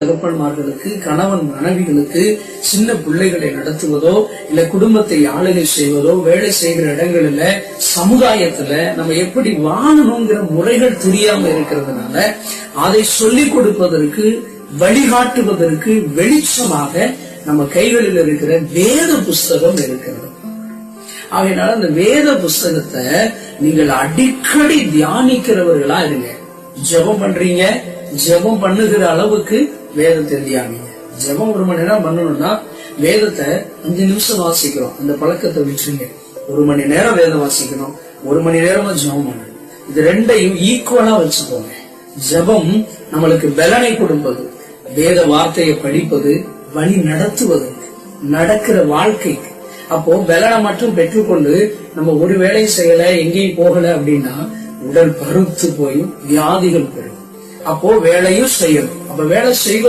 தகப்பன்மார்களுக்கு, கணவன் மனைவிகளுக்கு, சின்ன பிள்ளைகளை நடத்துவதோ இல்ல குடும்பத்தை ஆளுகை செய்வதோ, வேலை செய்கிற இடங்களில, சமுதாயத்துல நம்ம எப்படி வாழணுங்கிற முறைகள் தெரியாம இருக்கிறதுனால அதை சொல்லிக் கொடுப்பதற்கு, வழிகாட்டுவதற்கு வெளிச்சமாக நம்ம கைகளில் இருக்கிற வேத புஸ்தகம் இருக்கிறது. ஆகையினால அந்த வேத புஸ்தகத்தை நீங்கள் அடிக்கடி தியானிக்கிறவர்களா இருங்க. ஜெபம் பண்றீங்க, ஜெபம் பண்ணுகிற அளவுக்கு வேதத்தை தியானிங்க. ஜெபம் 1 மணி நேரம் பண்ணணும்னா வேதத்தை 5 நிமிஷம் வாசிக்கிறோம், அந்த பழக்கத்தை விட்டுருங்க. 1 மணி நேரம் வேதம் வாசிக்கணும், 1 மணி நேரமா ஜெபம் பண்ணணும். இது ரெண்டையும் ஈக்குவலா வச்சுக்கோங்க. ஜெபம் நம்மளுக்கு பலனை கொடுப்பது, வேத வார்த்தையை படிப்பது, வழி நடத்துவது, நடக்கிற வாழ்க்கைக்கு. அப்போ பலனை மட்டும் பெற்றுக்கொண்டு நம்ம ஒரு வேலையும் செய்யல, எங்கேயும் போகல அப்படின்னா உடல் பருத்து போயும் வியாதிகள் பெறும். அப்போ வேலையும் செய்யணும். அப்ப வேலை செய்வது